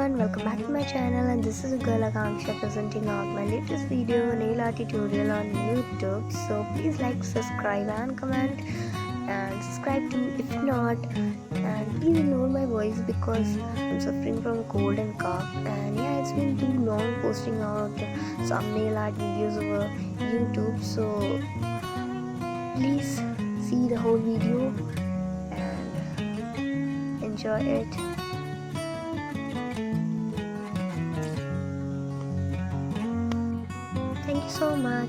everyone, welcome back to my channel, and this is girl Akanksha presenting out my latest video nail art tutorial on YouTube. So please like, subscribe and comment, and subscribe too if not, and please ignore my voice because I'm suffering from cold and cough, and yeah, it's been too long posting out some nail art videos over YouTube. So please see the whole video and enjoy it. Thank you so much.